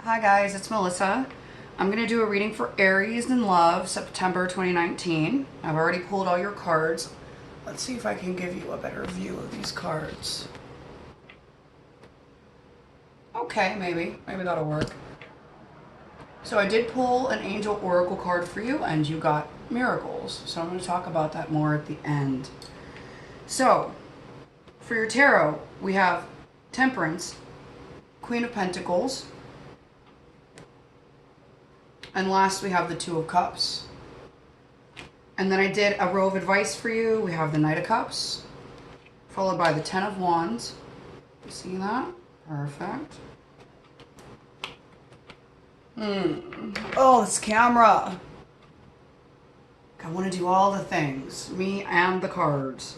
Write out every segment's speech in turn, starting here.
Hi guys, it's Melissa. I'm going to do a reading for Aries in love, September 2019. I've already pulled all your cards. Let's see if I can give you a better view of these cards. Okay, maybe that'll work. So I did pull an angel oracle card for you and you got miracles. So I'm going to talk about that more at the end. So for your tarot, we have Temperance, Queen of Pentacles, and last we have the Two of Cups. And then I did a row of advice for you. We have the Knight of Cups, followed by the Ten of Wands. You see that? Perfect. Oh, this camera. I want to do all the things. Me and the cards.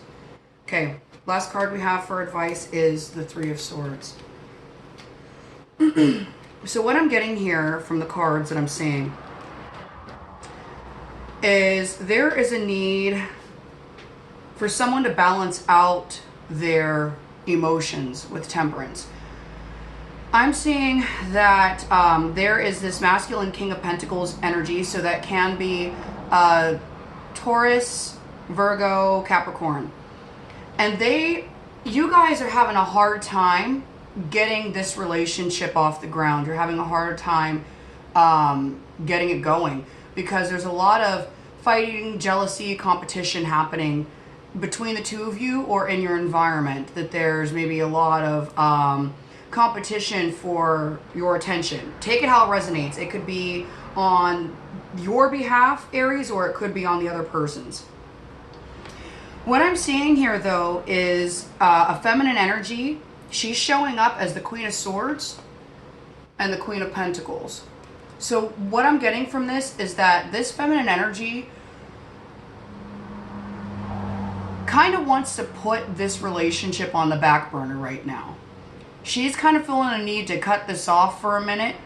Okay, last card we have for advice is the Three of Swords. So what I'm getting here from the cards that I'm seeing is there is a need for someone to balance out their emotions with Temperance. I'm seeing that there is this masculine King of Pentacles energy, so that can be Taurus, Virgo, Capricorn. And you guys are having a hard time getting this relationship off the ground. You're having a hard time getting it going because there's a lot of fighting, jealousy, competition happening between the two of you or in your environment. That there's maybe a lot of competition for your attention. Take it how it resonates. It could be on your behalf, Aries, or it could be on the other person's. What I'm seeing here, though, is a feminine energy. She's showing up as the Queen of Swords and the Queen of Pentacles. So what I'm getting from this is that this feminine energy kind of wants to put this relationship on the back burner right now. She's kind of feeling a need to cut this off for a minute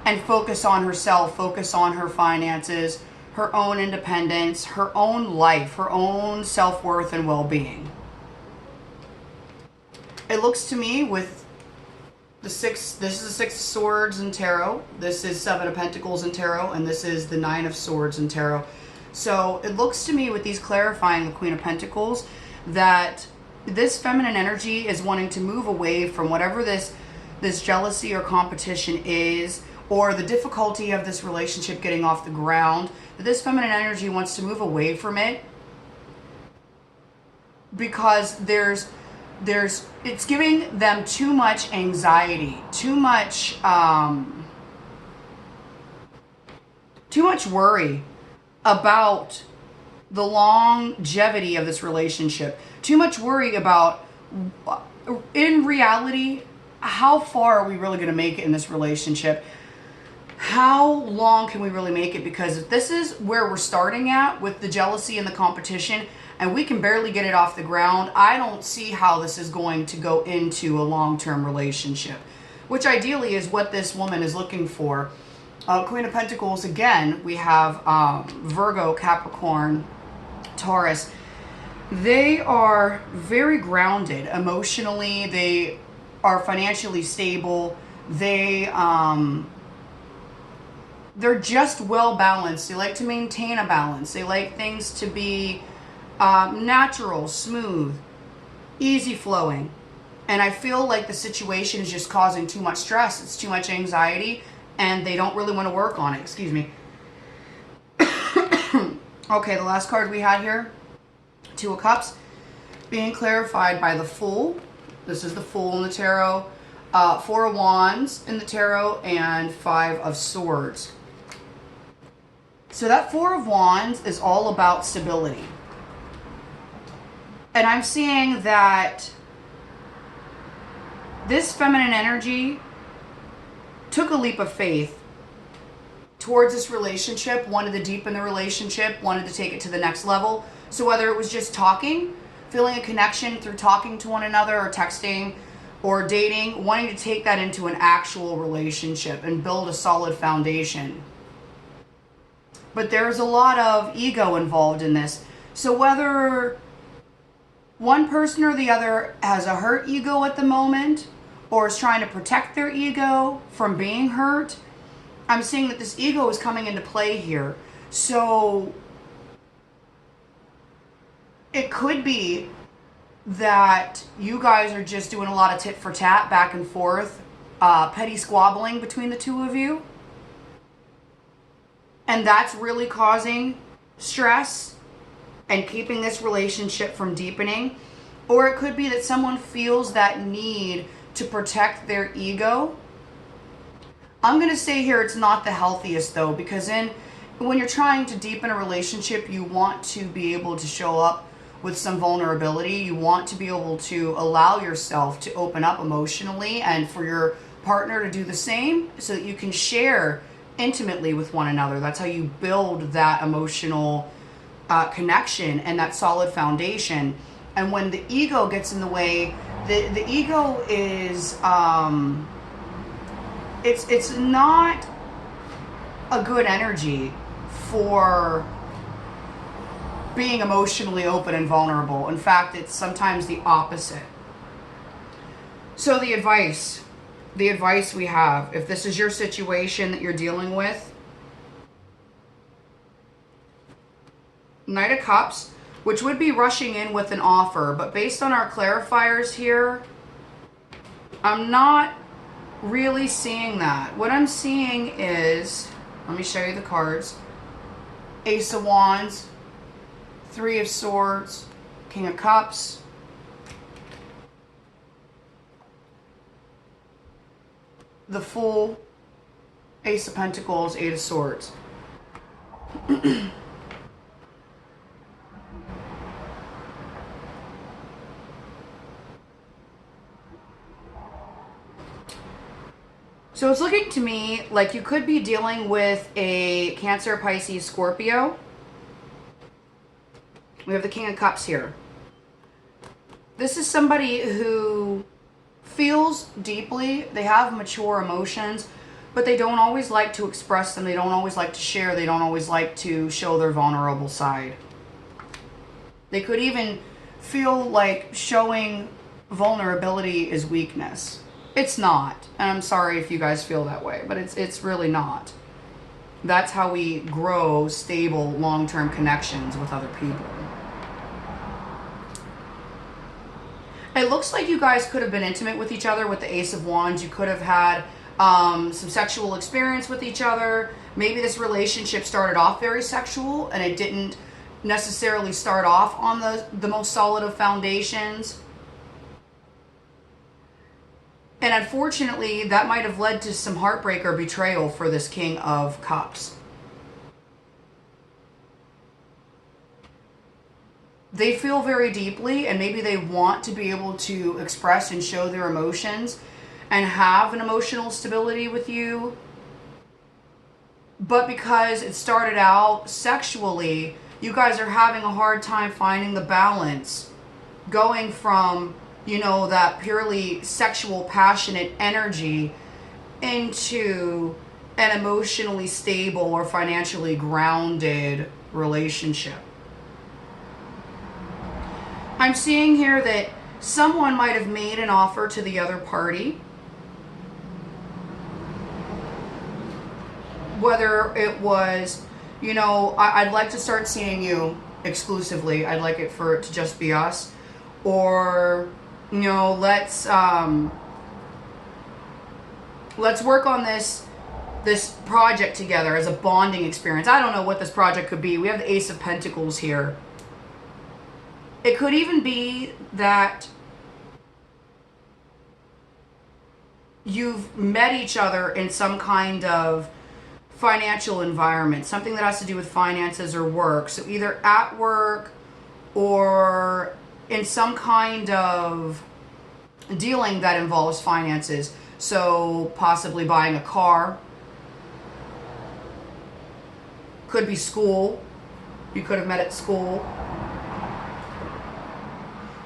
and focus on herself, focus on her finances, her own independence, her own life, her own self-worth and well-being. It looks to me with the this is the Six of Swords in tarot, this is Seven of Pentacles in tarot, and this is the Nine of Swords in tarot. So it looks to me with these clarifying the Queen of Pentacles that this feminine energy is wanting to move away from whatever this jealousy or competition is, or the difficulty of this relationship getting off the ground. That this feminine energy wants to move away from it because it's giving them too much anxiety, too much worry about the longevity of this relationship, too much worry about, in reality, how far are we really going to make it in this relationship? How long can we really make it? Because if this is where we're starting at with the jealousy and the competition, and we can barely get it off the ground, I don't see how this is going to go into a long-term relationship, which ideally is what this woman is looking for. Queen of Pentacles, again, we have Virgo, Capricorn, Taurus. They are very grounded emotionally. They are financially stable. They're just well balanced. They like to maintain a balance. They like things to be natural, smooth, easy flowing. And I feel like the situation is just causing too much stress. It's too much anxiety, and they don't really want to work on it. Excuse me. Okay, the last card we had here, Two of Cups, being clarified by the Fool. This is the Fool in the tarot. Four of Wands in the tarot, and Five of Swords. So that Four of Wands is all about stability. And I'm seeing that this feminine energy took a leap of faith towards this relationship, wanted to deepen the relationship, wanted to take it to the next level. So whether it was just talking, feeling a connection through talking to one another or texting or dating, wanting to take that into an actual relationship and build a solid foundation. But there's a lot of ego involved in this. So whether one person or the other has a hurt ego at the moment, or is trying to protect their ego from being hurt. I'm seeing that this ego is coming into play here. So it could be that you guys are just doing a lot of tit for tat, back and forth, petty squabbling between the two of you. And that's really causing stress and keeping this relationship from deepening. Or it could be that someone feels that need to protect their ego. I'm going to say here it's not the healthiest though, because when you're trying to deepen a relationship, you want to be able to show up with some vulnerability. You want to be able to allow yourself to open up emotionally and for your partner to do the same so that you can share intimately with one another. That's how you build that emotional connection and that solid foundation. And when the ego gets in the way, the ego is it's not a good energy for being emotionally open and vulnerable. In fact, it's sometimes the opposite. So the advice we have, if this is your situation that you're dealing with, Knight of Cups, which would be rushing in with an offer, but based on our clarifiers here, I'm not really seeing that. What I'm seeing is, let me show you the cards. Ace of Wands, Three of Swords, King of Cups, the Fool, Ace of Pentacles, Eight of Swords. So it's looking to me like you could be dealing with a Cancer, Pisces, Scorpio. We have the King of Cups here. This is somebody who feels deeply. They have mature emotions, but they don't always like to express them. They don't always like to share. They don't always like to show their vulnerable side. They could even feel like showing vulnerability is weakness. It's not. And I'm sorry if you guys feel that way, but it's really not. That's how we grow stable, long-term connections with other people. It looks like you guys could have been intimate with each other with the Ace of Wands. You could have had some sexual experience with each other. Maybe this relationship started off very sexual and it didn't necessarily start off on the most solid of foundations. And unfortunately, that might have led to some heartbreak or betrayal for this King of Cups. They feel very deeply, and maybe they want to be able to express and show their emotions and have an emotional stability with you. But because it started out sexually, you guys are having a hard time finding the balance, going from, you know, that purely sexual, passionate energy into an emotionally stable or financially grounded relationship. I'm seeing here that someone might have made an offer to the other party. Whether it was, you know, I'd like to start seeing you exclusively. I'd like it for it to just be us. Or, you know, let's work on this project together as a bonding experience. I don't know what this project could be. We have the Ace of Pentacles here. It could even be that you've met each other in some kind of financial environment, something that has to do with finances or work. So either at work or in some kind of dealing that involves finances. So possibly buying a car. Could be school. You could have met at school.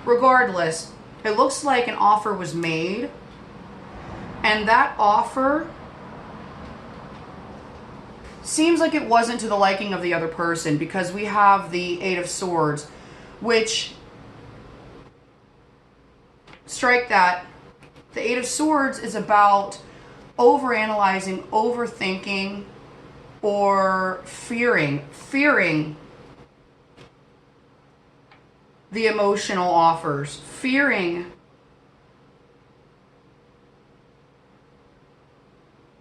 Regardless, it looks like an offer was made, and that offer seems like it wasn't to the liking of the other person, because we have the Eight of Swords, which, strike that, The Eight of Swords is about overanalyzing, overthinking, or fearing the emotional offers, fearing,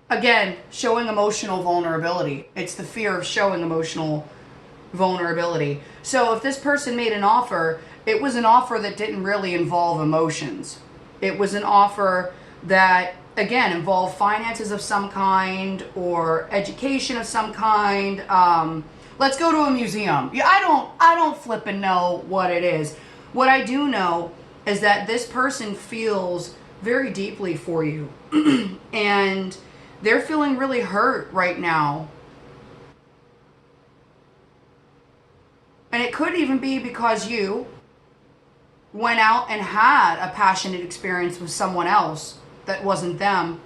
again, showing emotional vulnerability. It's the fear of showing emotional vulnerability. So if this person made an offer, it was an offer that didn't really involve emotions. It was an offer that, again, involved finances of some kind or education of some kind. Let's go to a museum. Yeah, I don't flippin' know what it is. What I do know is that this person feels very deeply for you. And they're feeling really hurt right now. And it could even be because you went out and had a passionate experience with someone else that wasn't them.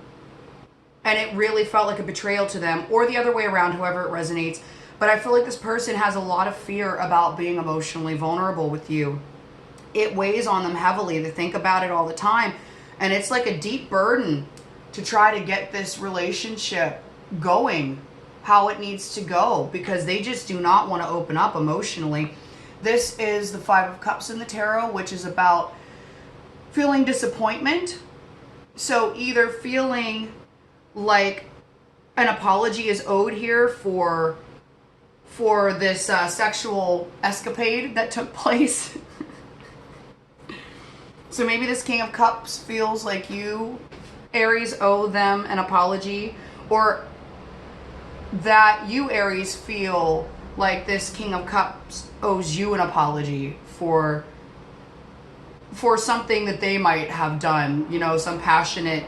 And it really felt like a betrayal to them, or the other way around, however it resonates. But I feel like this person has a lot of fear about being emotionally vulnerable with you. It weighs on them heavily. They think about it all the time. And it's like a deep burden to try to get this relationship going how it needs to go, because they just do not want to open up emotionally. This is the Five of Cups in the tarot, which is about feeling disappointment. So either feeling like an apology is owed here for this sexual escapade that took place. So maybe this King of Cups feels like you, Aries, owe them an apology, or that you, Aries, feel like this King of Cups owes you an apology for something that they might have done, you know, some passionate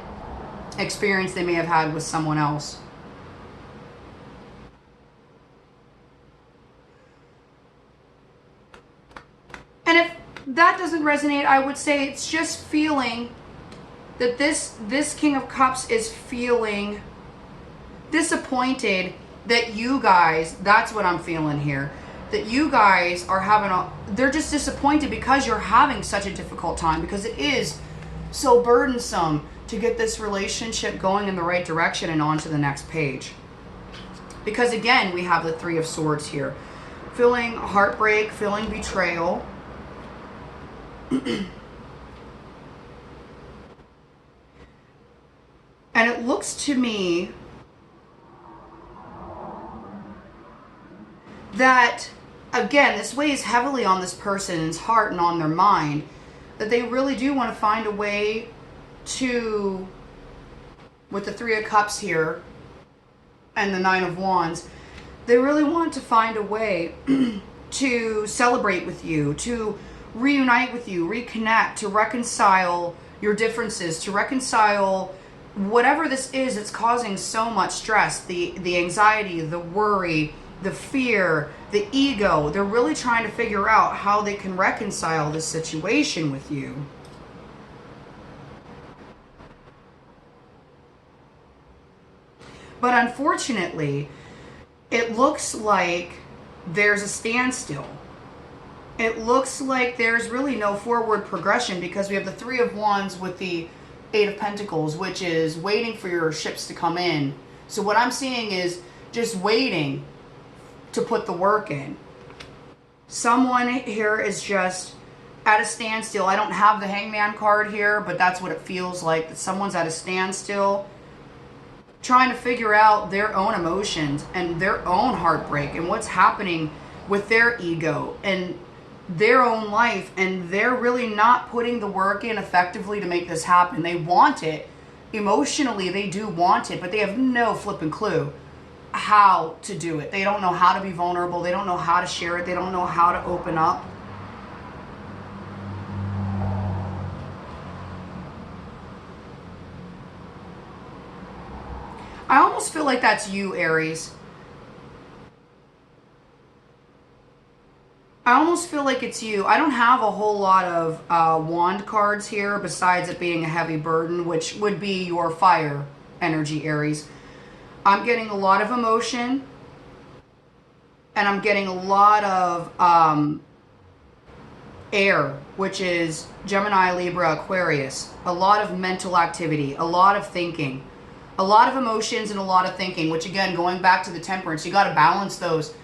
experience they may have had with someone else. And if that doesn't resonate, I would say it's just feeling that this King of Cups is feeling disappointed that you guys, that's what I'm feeling here, that you guys are they're just disappointed because you're having such a difficult time, because it is so burdensome to get this relationship going in the right direction and on to the next page. Because again, we have the Three of Swords here. Feeling heartbreak, feeling betrayal. And it looks to me that, again, this weighs heavily on this person's heart and on their mind, that they really do want to find a way to, with the Three of Cups here and the Nine of Wands, they really want to find a way to celebrate with you, to reunite with you, reconnect, to reconcile your differences, to reconcile whatever this is that's causing so much stress, the anxiety, the worry, the fear, the ego. They're really trying to figure out how they can reconcile this situation with you. But unfortunately, it looks like there's a standstill. It looks like there's really no forward progression, because we have the Three of Wands with the Eight of Pentacles, which is waiting for your ships to come in. So what I'm seeing is just waiting to put the work in. Someone here is just at a standstill. I don't have the Hangman card here, but that's what it feels like, that someone's at a standstill, trying to figure out their own emotions and their own heartbreak and what's happening with their ego and their own life, and they're really not putting the work in effectively to make this happen. They want it. Emotionally, they do want it, but they have no flipping clue how to do it. They don't know how to be vulnerable. They don't know how to share it. They don't know how to open up. I almost feel like that's you, Aries. I almost feel like it's you. I don't have a whole lot of wand cards here besides it being a heavy burden, which would be your fire energy, Aries. I'm getting a lot of emotion, and I'm getting a lot of air which is Gemini, Libra, Aquarius. A lot of mental activity, a lot of thinking, a lot of emotions and a lot of thinking, which again, going back to the temperance, you got to balance those.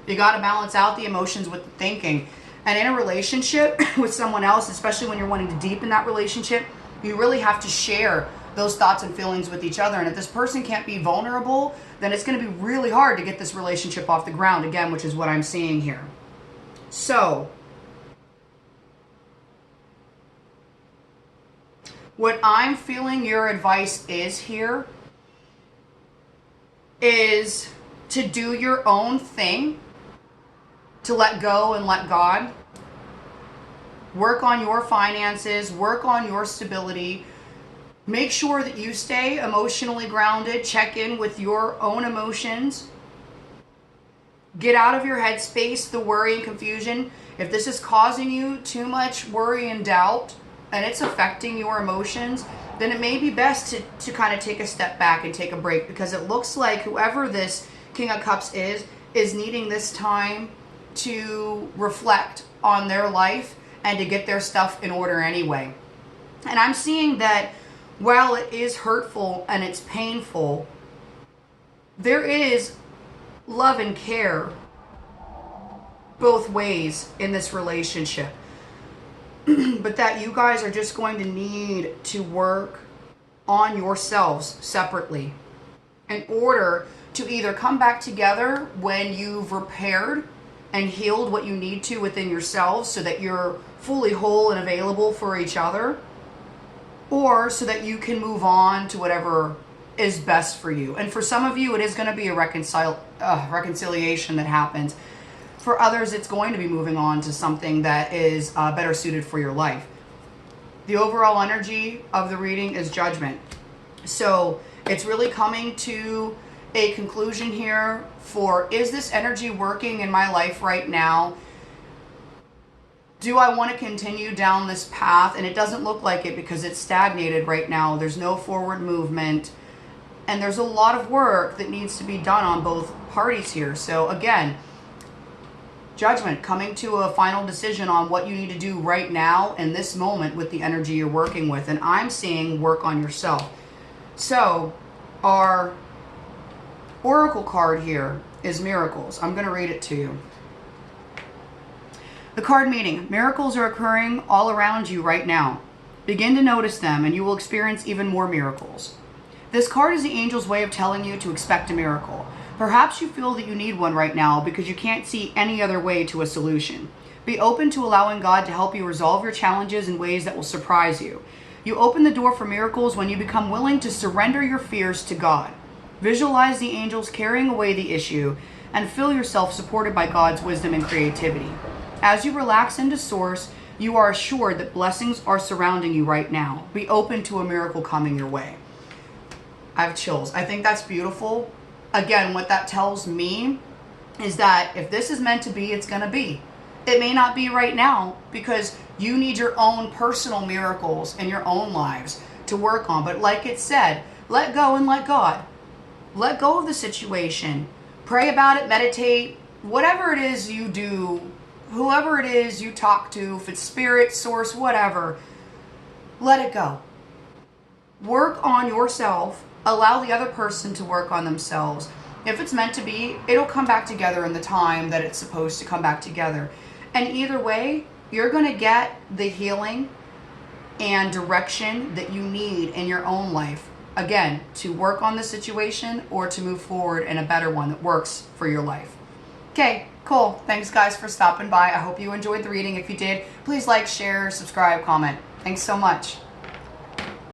You got to balance out the emotions with the thinking. And in a relationship with someone else, especially when you're wanting to deepen that relationship, you really have to share those thoughts and feelings with each other. And if this person can't be vulnerable, then it's going to be really hard to get this relationship off the ground again, which is what I'm seeing here. So, what I'm feeling your advice is here is to do your own thing, to let go and let God. Work on your finances, work on your stability. Make sure that you stay emotionally grounded. Check in with your own emotions. Get out of your headspace, the worry and confusion. If this is causing you too much worry and doubt, and it's affecting your emotions, then it may be best to kind of take a step back and take a break, because it looks like whoever this King of Cups is needing this time to reflect on their life and to get their stuff in order anyway. And I'm seeing that while it is hurtful and it's painful, there is love and care both ways in this relationship. But that you guys are just going to need to work on yourselves separately in order to either come back together when you've repaired and healed what you need to within yourselves so that you're fully whole and available for each other, or so that you can move on to whatever is best for you. And for some of you, it is going to be a reconciliation that happens. For others, it's going to be moving on to something that is better suited for your life. The overall energy of the reading is Judgment. So it's really coming to a conclusion here for, is this energy working in my life right now? Do I want to continue down this path? And it doesn't look like it, because it's stagnated right now. There's no forward movement. And there's a lot of work that needs to be done on both parties here. So again, Judgment, coming to a final decision on what you need to do right now in this moment with the energy you're working with. And I'm seeing work on yourself. So our oracle card here is Miracles. I'm going to read it to you. The card meaning: miracles are occurring all around you right now. Begin to notice them and you will experience even more miracles. This card is the angel's way of telling you to expect a miracle. Perhaps you feel that you need one right now because you can't see any other way to a solution. Be open to allowing God to help you resolve your challenges in ways that will surprise you. You open the door for miracles when you become willing to surrender your fears to God. Visualize the angels carrying away the issue and feel yourself supported by God's wisdom and creativity. As you relax into Source, you are assured that blessings are surrounding you right now. Be open to a miracle coming your way. I have chills. I think that's beautiful. Again, what that tells me is that if this is meant to be, it's going to be. It may not be right now because you need your own personal miracles in your own lives to work on. But like it said, let go and let God. Let go of the situation. Pray about it, meditate, whatever it is you do, whoever it is you talk to, if it's spirit, source, whatever, let it go. Work on yourself. Allow the other person to work on themselves. If it's meant to be, it'll come back together in the time that it's supposed to come back together. And either way, you're going to get the healing and direction that you need in your own life. Again, to work on the situation or to move forward in a better one that works for your life. Okay, cool. Thanks guys for stopping by. I hope you enjoyed the reading. If you did, please like, share, subscribe, comment. Thanks so much.